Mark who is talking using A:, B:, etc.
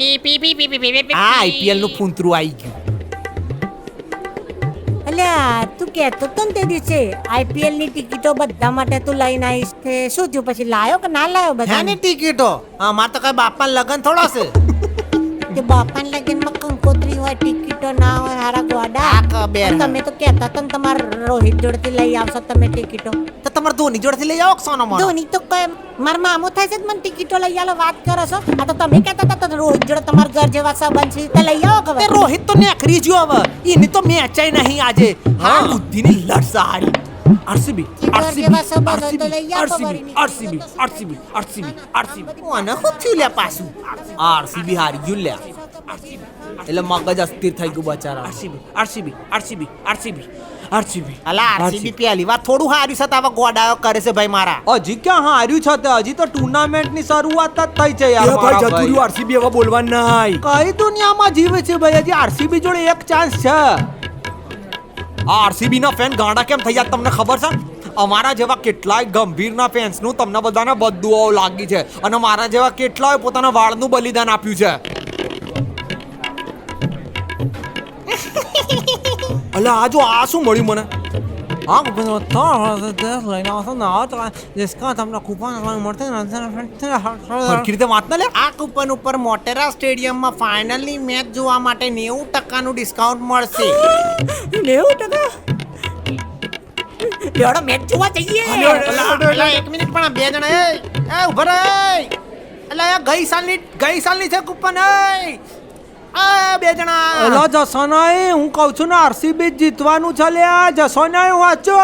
A: આ આઈપીએલ નું ફૂંતરું આવી ગયું.
B: અલ્યા તું કહેતો તો ને તે દિવસે આઈપીએલ ની ટિકિટો બધા માટે તું લઈને આવીશ તે શું થયું પછી લાયો કે ના લાયો બધા
A: હે ને ટિકિટો મારે તો કઈ બાપા લગન થોડો છે.
B: તે બાપાને લગનમાં કંકોત્રી હોય ટિકિટો ના હોય હારા ગોડા તમે તો કહેતા હતા ને તમારા રોહિત જોડેથી લઈ આવશો તમે ટિકિટો
A: તો તમારે ધોની જોડેથી લઈ આવો સોનો મોનો.
B: ધોની તો મારા મામો થાય છે મને ટિકિટો લઈ આલો વાત કરો છો આ તો તમે કહેતા હતા તો રોહિત જોડે તમારા ઘર જેવા સંબંધ છે તો લઈ આવો
A: તે
B: ખબર
A: રોહિત તો નેખરી ગયો હવે એની તો મેચાઈ નહીં આજે. હા બુદ્ધિની લડ સારી. આરસીબી
B: જેવા સંબંધ હોય તો લઈ આવો
A: કોને ખૂબ થયું લ્યા પાછું. આરસીબી હારી ગયું લ્યા એટલે મગજ અસ્થિર થઈ ગયું બચારા. આરસીબી અલા આરસીબી પેલી વાર થોડું હાર્યું છે તો હવે ગોડાયો કરે છે ભાઈ મારા.
C: હજી ક્યાં હાર્યું છે તે હજી તો ટુર્નામેન્ટ ની શરૂઆત જ થઈ છે યાર મારા ભાઈ.
A: આરસીબી હવે બોલવા નહીં.
C: કઈ દુનિયામાં જીવે છે ભાઈ હજી આરસીબી જોડે એક ચાન્સ છે.
A: આરસીબી ના ફેન ગાંડા કેમ થઈ ગયા તમને ખબર છે? અમારા જેવા કેટલાય ગંભીરના ફેન્સ નું તમને બધાને બદદુઆઓ લાગી છે અને મારા જેવા કેટલાય પોતાના વાળનું બલિદાન આપ્યું છે. અલા આ જો આ શું મળ્યું મને?
C: હા લઈને આવશો ને આવો તો जिसका તમને કૂપન મળશે
A: સરખી રીતે વાત ના લે. આ કૂપન ઉપર મોટેરા સ્ટેડિયમમાં ફાઇનલની મેચ જોવા માટે 90% ડિસ્કાઉન્ટ મળશે.
B: 90%? લેવડો મેચ જોવા જઈએ
A: અલા એક મિનિટ પણ આ બે જણા એ ઉભા રહે. અલા ગઈ સાલની છે કૂપન. આ બે જણા
C: એલો જસોનાઈ હું કહું છું ને આરસીબી જીતવાનું છે લ્યા જસોનાઈ વાંચો